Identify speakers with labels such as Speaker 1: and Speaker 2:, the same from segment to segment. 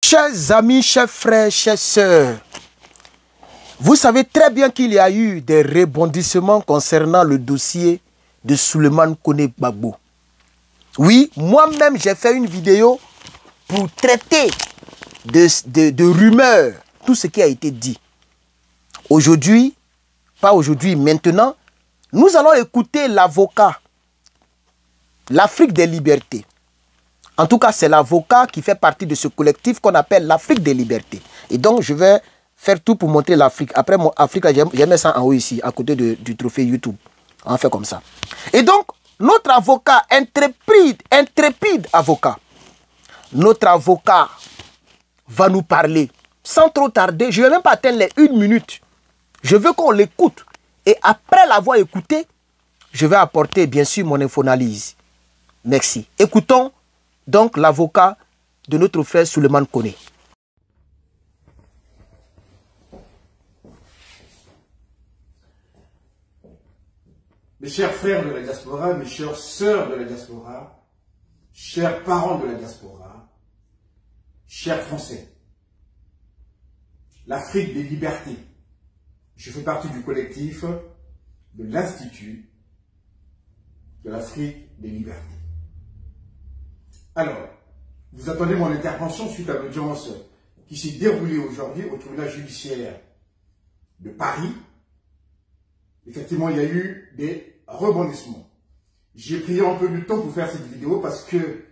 Speaker 1: Chers amis, chers frères, chères sœurs, vous savez très bien qu'il y a eu des rebondissements concernant le dossier de Souleymane Koné Gbagbo. Oui, moi-même, j'ai fait une vidéo pour traiter de rumeurs, tout ce qui a été dit. Aujourd'hui, pas aujourd'hui, maintenant, nous allons écouter l'avocat, l'Afrique des libertés. En tout cas, c'est l'avocat qui fait partie de ce collectif qu'on appelle l'Afrique des libertés. Et donc, je vais faire tout pour montrer l'Afrique. Après, mon Afrique, j'ai mis ça en haut ici, à côté du trophée YouTube. On fait comme ça. Et donc, notre avocat, intrépide avocat, notre avocat va nous parler sans trop tarder. Je ne vais même pas atteindre les 1 minute. Je veux qu'on l'écoute. Et après l'avoir écouté, je vais apporter, bien sûr, mon infoanalyse. Merci. Écoutons donc l'avocat de notre frère Souleymane Koné.
Speaker 2: Mes chers frères de la diaspora, mes chères sœurs de la diaspora, chers parents de la diaspora, chers Français, l'Afrique des libertés. Je fais partie du collectif de l'Institut de l'Afrique des libertés. Alors, vous attendez mon intervention suite à l'audience qui s'est déroulée aujourd'hui au tribunal judiciaire de Paris. Effectivement, il y a eu des rebondissements. J'ai pris un peu de temps pour faire cette vidéo parce que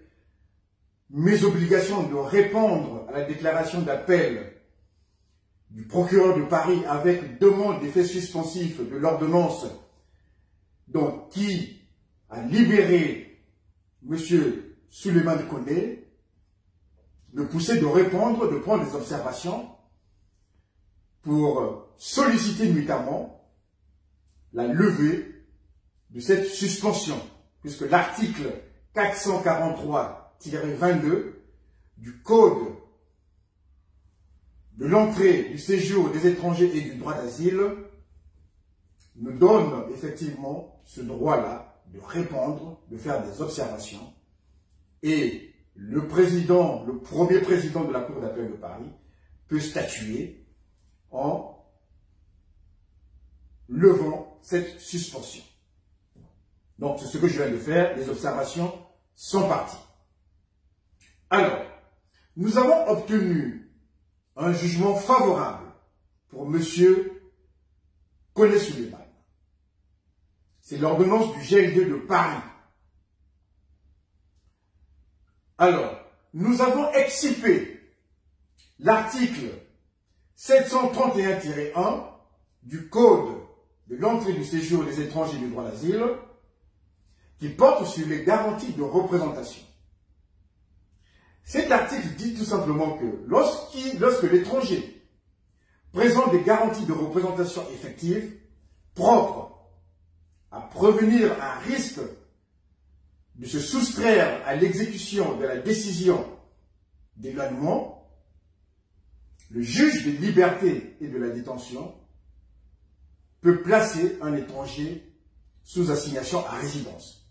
Speaker 2: mes obligations de répondre à la déclaration d'appel du procureur de Paris avec demande d'effet suspensif de l'ordonnance donc qui a libéré M. Souleymane Koné me poussait de répondre, de prendre des observations pour solliciter notamment la levée de cette suspension, puisque l'article 443-22 du Code de l'entrée, du séjour des étrangers et du droit d'asile nous donne effectivement ce droit-là de répondre, de faire des observations. Et le président, le premier président de la Cour d'appel de Paris peut statuer en levant cette suspension. Donc, c'est ce que je viens de faire. Les observations sont parties. Alors, nous avons obtenu un jugement favorable pour M. Koné Souleymane. C'est l'ordonnance du GLD de Paris. Alors, nous avons excipé l'article 731-1 du Code de l'entrée du séjour des étrangers du droit d'asile qui porte sur les garanties de représentation. Cet article dit tout simplement que lorsque l'étranger présente des garanties de représentation effective propres à prévenir un risque de se soustraire à l'exécution de la décision d'éloignement, le juge des libertés et de la détention peut placer un étranger sous assignation à résidence.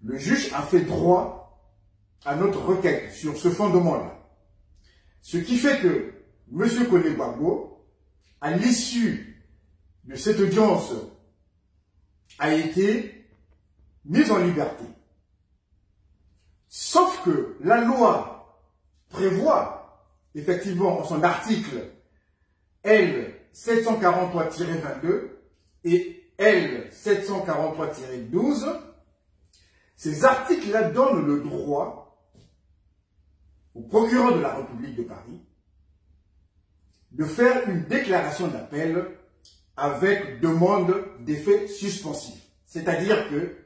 Speaker 2: Le juge a fait droit à notre requête sur ce fondement-là. Ce qui fait que M. Koné Gbagbo, à l'issue de cette audience, a été mis en liberté. Sauf que la loi prévoit, effectivement, en son article L 743-22 et L 743-12, ces articles-là donnent le droit au procureur de la République de Paris de faire une déclaration d'appel avec demande d'effet suspensif. C'est-à-dire que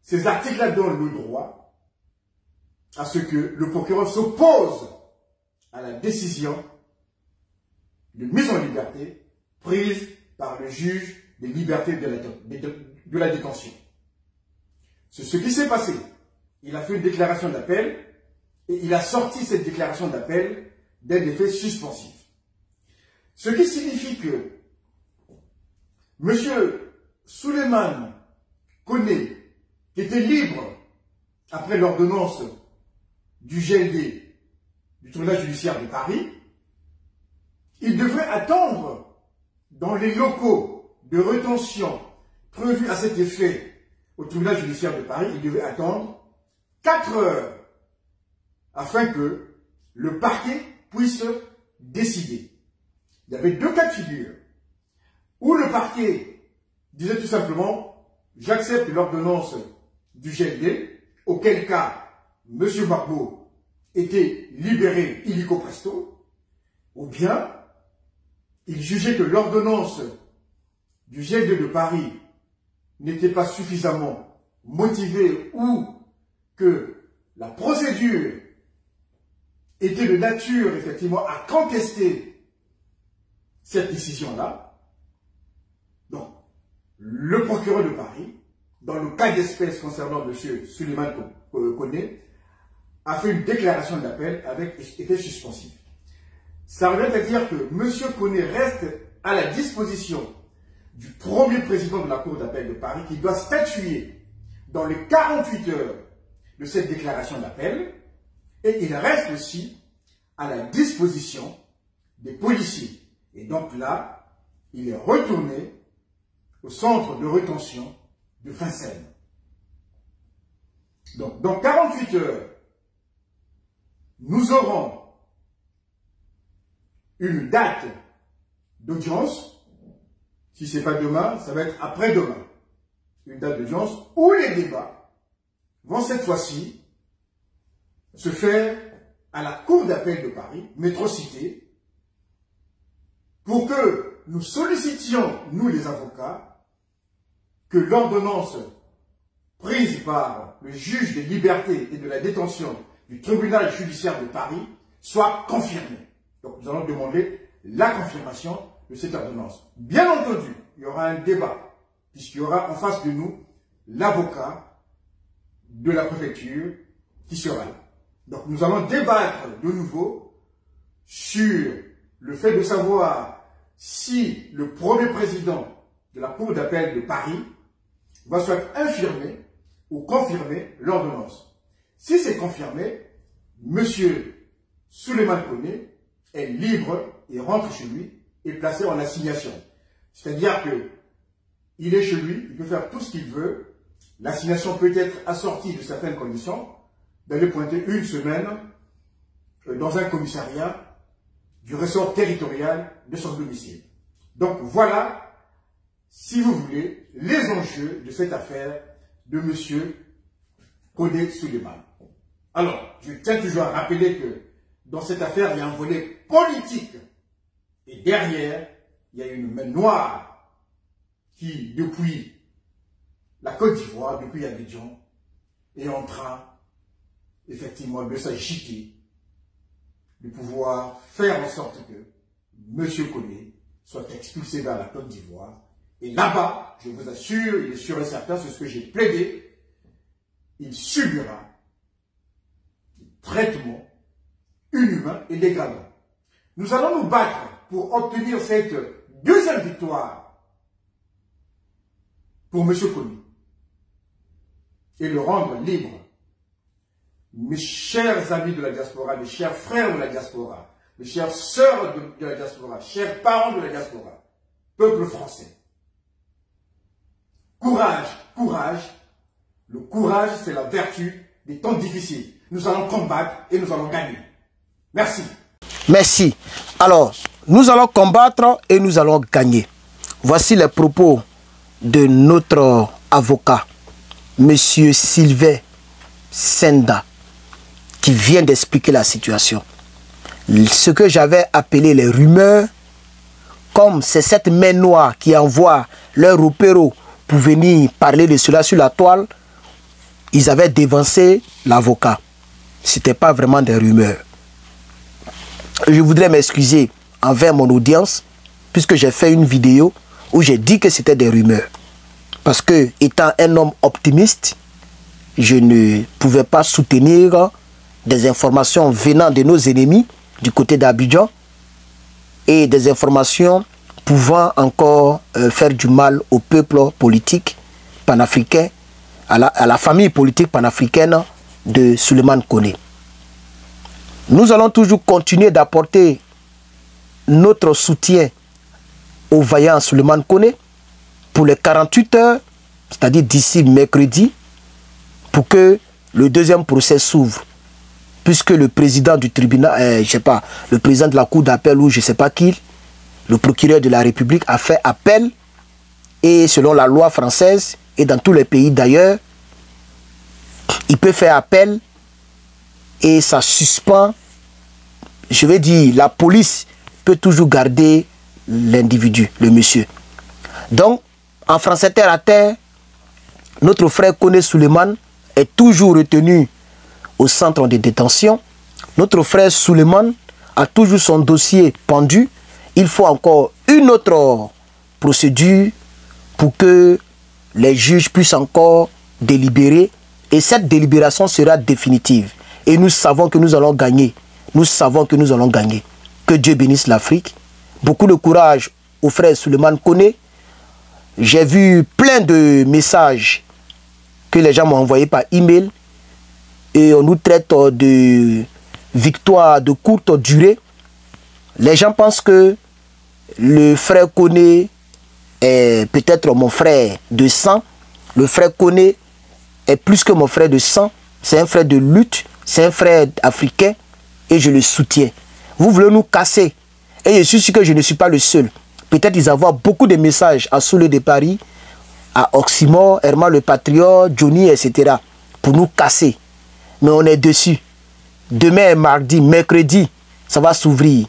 Speaker 2: ces articles-là donnent le droit à ce que le procureur s'oppose à la décision de mise en liberté prise par le juge des libertés de la détention. C'est ce qui s'est passé. Il a fait une déclaration d'appel et il a sorti cette déclaration d'appel d'un effet suspensif. Ce qui signifie que M. Souleymane Koné, qui était libre après l'ordonnance du GLD, du tribunal judiciaire de Paris, il devrait attendre dans les locaux de rétention prévus à cet effet au tribunal judiciaire de Paris, il devait attendre 4 heures afin que le parquet puisse décider. Il y avait 2 cas de figure où le parquet disait tout simplement « J'accepte l'ordonnance du GLD », auquel cas M. Gbagbo était libéré illico presto, ou bien il jugeait que l'ordonnance du GLD de Paris n'était pas suffisamment motivée ou que la procédure était de nature, effectivement, à contester cette décision-là. Donc, le procureur de Paris, dans le cas d'espèce concernant M. Suleiman Koné, a fait une déclaration d'appel avec effet suspensif. Ça revient à dire que M. Koné reste à la disposition du premier président de la Cour d'appel de Paris qui doit statuer dans les 48 heures de cette déclaration d'appel et il reste aussi à la disposition des policiers. Et donc là, il est retourné au centre de rétention de Vincennes. Donc, dans 48 heures, nous aurons une date d'audience. Si ce n'est pas demain, ça va être après-demain. Une date d'audience où les débats vont cette fois-ci se faire à la Cour d'appel de Paris, Métrocité, pour que nous sollicitions, nous les avocats, que l'ordonnance prise par le juge des libertés et de la détention du tribunal judiciaire de Paris soit confirmée. Donc nous allons demander la confirmation de cette ordonnance. Bien entendu, il y aura un débat, puisqu'il y aura en face de nous l'avocat de la préfecture qui sera là. Donc nous allons débattre de nouveau sur le fait de savoir si le premier président de la Cour d'appel de Paris va soit infirmer ou confirmer l'ordonnance. Si c'est confirmé, M. Suleiman Koné est libre et rentre chez lui et placé en assignation. C'est-à-dire que il est chez lui, il peut faire tout ce qu'il veut. L'assignation peut être assortie de certaines conditions, d'aller pointer une semaine dans un commissariat du ressort territorial de son domicile. Donc voilà, si vous voulez, les enjeux de cette affaire de M. Koné Suleiman. Alors, je tiens toujours à rappeler que dans cette affaire, il y a un volet politique. Et derrière, il y a une main noire qui, depuis la Côte d'Ivoire, depuis Abidjan, est en train, effectivement, de s'agiter, de pouvoir faire en sorte que M. Koné soit expulsé vers la Côte d'Ivoire. Et là-bas, je vous assure, il est sûr et certain, c'est ce que j'ai plaidé, il subira des traitements inhumains et dégradants. Nous allons nous battre pour obtenir cette deuxième victoire pour M. Koné et le rendre libre. Mes chers amis de la diaspora, mes chers frères de la diaspora, mes chères sœurs de la diaspora, chers parents de la diaspora, peuple français, courage, courage. Le courage, c'est la vertu des temps difficiles. Nous allons combattre et nous allons gagner. Merci.
Speaker 1: Merci. Alors, nous allons combattre et nous allons gagner. Voici les propos de notre avocat, M. Sylvain Senda, qui vient d'expliquer la situation. Ce que j'avais appelé les rumeurs, comme c'est cette main noire qui envoie leur opéro pour venir parler de cela sur la toile, ils avaient dévancé l'avocat. Ce n'était pas vraiment des rumeurs. Je voudrais m'excuser envers mon audience, puisque j'ai fait une vidéo où j'ai dit que c'était des rumeurs. Parce que, étant un homme optimiste, je ne pouvais pas soutenir des informations venant de nos ennemis du côté d'Abidjan et des informations pouvant encore faire du mal au peuple politique panafricain, à la famille politique panafricaine de Suleiman Koné. Nous allons toujours continuer d'apporter notre soutien au vaillant Souleymane Koné pour les 48 heures, c'est-à-dire d'ici mercredi, pour que le deuxième procès s'ouvre. Puisque le président du tribunal, je sais pas, le président de la cour d'appel ou je sais pas qui, le procureur de la République a fait appel et selon la loi française et dans tous les pays d'ailleurs, il peut faire appel et ça suspend, je vais dire, la police peut toujours garder l'individu, le monsieur. Donc, en français terre à terre, notre frère Koné Souleymane est toujours retenu au centre de détention. Notre frère Souleymane a toujours son dossier pendu. Il faut encore une autre procédure pour que les juges puissent encore délibérer. Et cette délibération sera définitive. Et nous savons que nous allons gagner. Nous savons que nous allons gagner. Que Dieu bénisse l'Afrique. Beaucoup de courage au frère Souleymane Koné. J'ai vu plein de messages que les gens m'ont envoyés par email. Et on nous traite de victoire de courte durée. Les gens pensent que le frère Koné est peut-être mon frère de sang. Le frère Koné est plus que mon frère de sang. C'est un frère de lutte. C'est un frère africain. Et je le soutiens. Vous voulez nous casser. Et je suis sûr que je ne suis pas le seul. Peut-être ils envoient beaucoup de messages à Soule de Paris, à Oxymore, Herman le Patriote, Johnny, etc. pour nous casser. Mais on est dessus. Demain, mardi, mercredi, ça va s'ouvrir.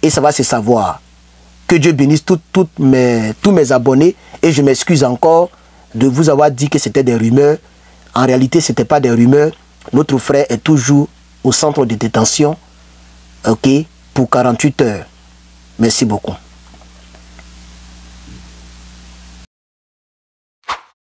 Speaker 1: Et ça va se savoir. Que Dieu bénisse tous mes abonnés. Et je m'excuse encore de vous avoir dit que c'était des rumeurs. En réalité, ce n'était pas des rumeurs. Notre frère est toujours au centre de détention. OK, pour 48 heures. Merci beaucoup.